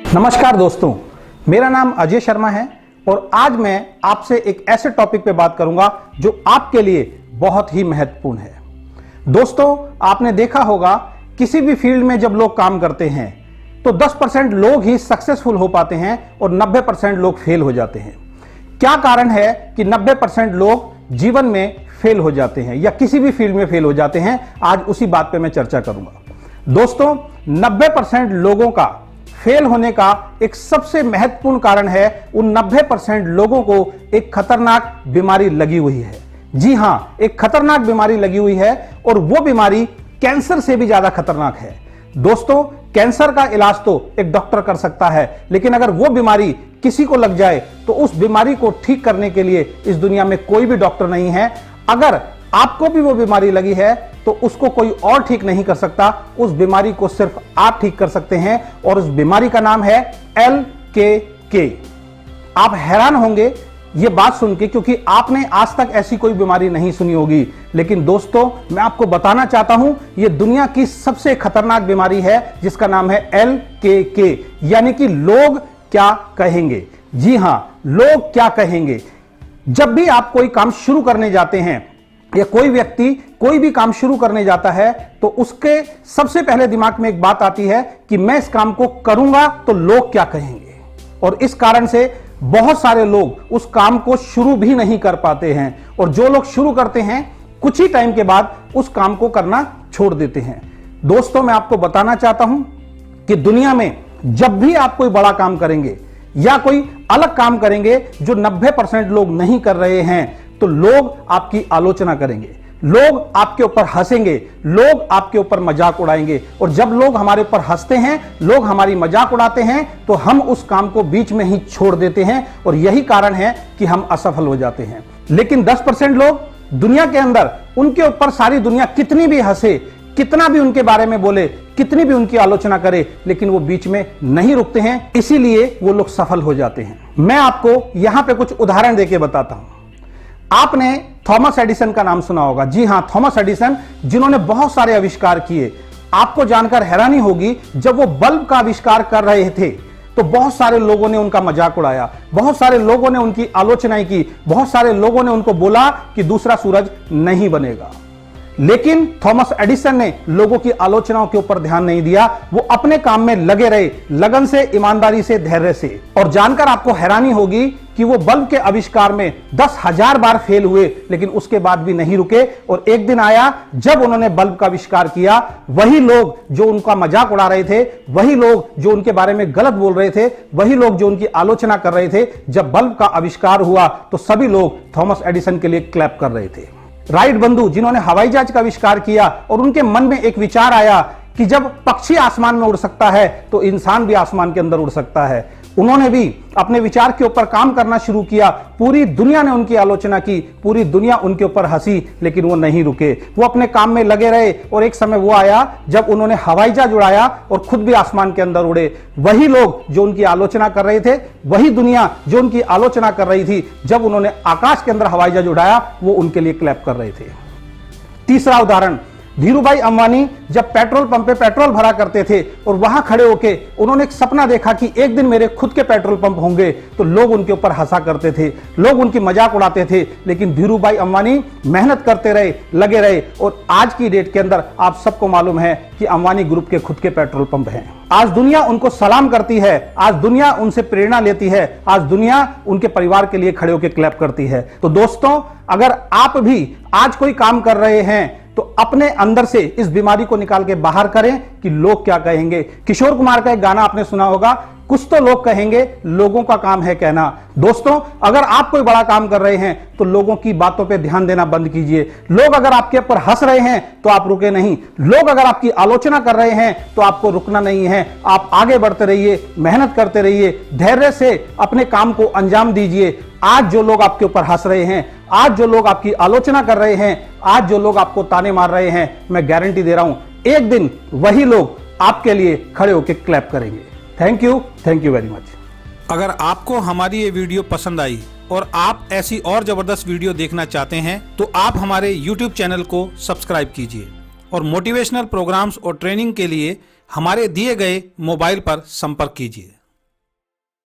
नमस्कार दोस्तों, मेरा नाम अजय शर्मा है और आज मैं आपसे एक ऐसे टॉपिक पे बात करूंगा जो आपके लिए बहुत ही महत्वपूर्ण है। दोस्तों, आपने देखा होगा किसी भी फील्ड में जब लोग काम करते हैं तो 10% लोग ही सक्सेसफुल हो पाते हैं और 90% लोग फेल हो जाते हैं। क्या कारण है कि 90% लोग जीवन में फेल हो जाते हैं या किसी भी फील्ड में फेल हो जाते हैं? आज उसी बात पे मैं चर्चा करूंगा। दोस्तों, 90% लोगों का फेल होने का एक सबसे महत्वपूर्ण कारण है उन 90% लोगों को एक खतरनाक बीमारी लगी हुई है। जी हां, एक खतरनाक बीमारी लगी हुई है और वो बीमारी कैंसर से भी ज्यादा खतरनाक है। दोस्तों, कैंसर का इलाज तो एक डॉक्टर कर सकता है, लेकिन अगर वो बीमारी किसी को लग जाए तो उस बीमारी को ठीक करने के लिए इस दुनिया में कोई भी डॉक्टर नहीं है। अगर आपको भी वो बीमारी लगी है तो उसको कोई और ठीक नहीं कर सकता, उस बीमारी को सिर्फ आप ठीक कर सकते हैं और उस बीमारी का नाम है LKK। आप हैरान होंगे ये बात सुन के, क्योंकि आपने आज तक ऐसी कोई बीमारी नहीं सुनी होगी। लेकिन दोस्तों, मैं आपको बताना चाहता हूं, ये दुनिया की सबसे खतरनाक बीमारी है जिसका नाम है LKK, यानी कि लोग क्या कहेंगे। जी हां, लोग क्या कहेंगे। जब भी आप कोई काम शुरू करने जाते हैं या कोई व्यक्ति कोई भी काम शुरू करने जाता है तो उसके सबसे पहले दिमाग में एक बात आती है कि मैं इस काम को करूंगा तो लोग क्या कहेंगे। और इस कारण से बहुत सारे लोग उस काम को शुरू भी नहीं कर पाते हैं और जो लोग शुरू करते हैं कुछ ही टाइम के बाद उस काम को करना छोड़ देते हैं। दोस्तों, मैं आपको बताना चाहता हूं कि दुनिया में जब भी आप कोई बड़ा काम करेंगे या कोई अलग काम करेंगे जो 90% लोग नहीं कर रहे हैं तो लोग आपकी आलोचना करेंगे, लोग आपके ऊपर हंसेंगे, लोग आपके ऊपर मजाक उड़ाएंगे। और जब लोग हमारे ऊपर हंसते हैं, लोग हमारी मजाक उड़ाते हैं तो हम उस काम को बीच में ही छोड़ देते हैं और यही कारण है कि हम असफल हो जाते हैं। लेकिन 10% लोग दुनिया के अंदर, उनके ऊपर सारी दुनिया कितनी भी हंसे, कितना भी उनके बारे में बोले, कितनी भी उनकी आलोचना करे, लेकिन वो बीच में नहीं रुकते हैं, इसीलिए वो लोग सफल हो जाते हैं। मैं आपको यहां पे कुछ उदाहरण देके बताता हूं। आपने थॉमस एडिसन का नाम सुना होगा। जी हां, थॉमस एडिसन, जिन्होंने बहुत सारे आविष्कार किए। आपको जानकर हैरानी होगी, जब वो बल्ब का आविष्कार कर रहे थे तो बहुत सारे लोगों ने उनका मजाक उड़ाया, बहुत सारे लोगों ने उनकी आलोचना की, बहुत सारे लोगों ने उनको बोला कि दूसरा सूरज नहीं बनेगा। लेकिन थॉमस एडिसन ने लोगों की आलोचनाओं के ऊपर ध्यान नहीं दिया। वो अपने काम में लगे रहे, लगन से, ईमानदारी से, धैर्य से। और जानकर आपको हैरानी होगी कि वो बल्ब के आविष्कार में 10,000 बार फेल हुए, लेकिन उसके बाद भी नहीं रुके। और एक दिन आया जब उन्होंने बल्ब का आविष्कार किया, वही लोग जो उनका मजाक उड़ा रहे थे, वही लोग जो उनके बारे में गलत बोल रहे थे, वही लोग जो उनकी आलोचना कर रहे थे, जब बल्ब का आविष्कार हुआ तो सभी लोग थॉमस एडिसन के लिए क्लैप कर रहे थे। राइट बंधु, जिन्होंने हवाई जहाज का आविष्कार किया और उनके मन में एक विचार आया कि जब पक्षी आसमान में उड़ सकता है तो इंसान भी आसमान के अंदर उड़ सकता है, उन्होंने भी अपने विचार के ऊपर काम करना शुरू किया। पूरी दुनिया ने उनकी आलोचना की, पूरी दुनिया उनके ऊपर हंसी, लेकिन वो नहीं रुके, वो अपने काम में लगे रहे। और एक समय वो आया जब उन्होंने हवाई जहाज उड़ाया और खुद भी आसमान के अंदर उड़े। वही लोग जो उनकी आलोचना कर रहे थे, वही दुनिया जो उनकी आलोचना कर रही थी, जब उन्होंने आकाश के अंदर हवाई जहाज उड़ाया, वो उनके लिए क्लैप कर रहे थे। तीसरा उदाहरण, धीरूभाई अंबानी जब पेट्रोल पंप पे पेट्रोल भरा करते थे और वहां खड़े होके उन्होंने एक सपना देखा कि एक दिन मेरे खुद के पेट्रोल पंप होंगे, तो लोग उनके ऊपर हंसा करते थे, लोग उनकी मजाक उड़ाते थे। लेकिन धीरूभाई अंबानी मेहनत करते रहे, लगे रहे और आज की डेट के अंदर आप सबको मालूम है कि अंबानी ग्रुप के खुद के पेट्रोल पंप हैं। आज दुनिया उनको सलाम करती है, आज दुनिया उनसे प्रेरणा लेती है, आज दुनिया उनके परिवार के लिए खड़े होकर क्लैप करती है। तो दोस्तों, अगर आप भी आज कोई काम कर रहे हैं तो अपने अंदर से इस बीमारी को निकाल के बाहर करें कि लोग क्या कहेंगे। किशोर कुमार का एक गाना आपने सुना होगा, कुछ तो लोग कहेंगे, लोगों का काम है कहना। दोस्तों, अगर आप कोई बड़ा काम कर रहे हैं तो लोगों की बातों पे ध्यान देना बंद कीजिए। लोग अगर आपके ऊपर हंस रहे हैं तो आप रुके नहीं, लोग अगर आपकी आलोचना कर रहे हैं तो आपको रुकना नहीं है। आप आगे बढ़ते रहिए, मेहनत करते रहिए, धैर्य से अपने काम को अंजाम दीजिए। आज जो लोग आपके ऊपर हंस रहे हैं, आज जो लोग आपकी आलोचना कर रहे हैं, आज जो लोग आपको ताने मार रहे हैं, मैं गारंटी दे रहा हूं एक दिन वही लोग आपके लिए खड़े होकर क्लैप करेंगे। Thank you very much. अगर आपको हमारी ये वीडियो पसंद आई और आप ऐसी और जबरदस्त वीडियो देखना चाहते हैं तो आप हमारे YouTube चैनल को सब्सक्राइब कीजिए और मोटिवेशनल प्रोग्राम्स और ट्रेनिंग के लिए हमारे दिए गए मोबाइल पर संपर्क कीजिए।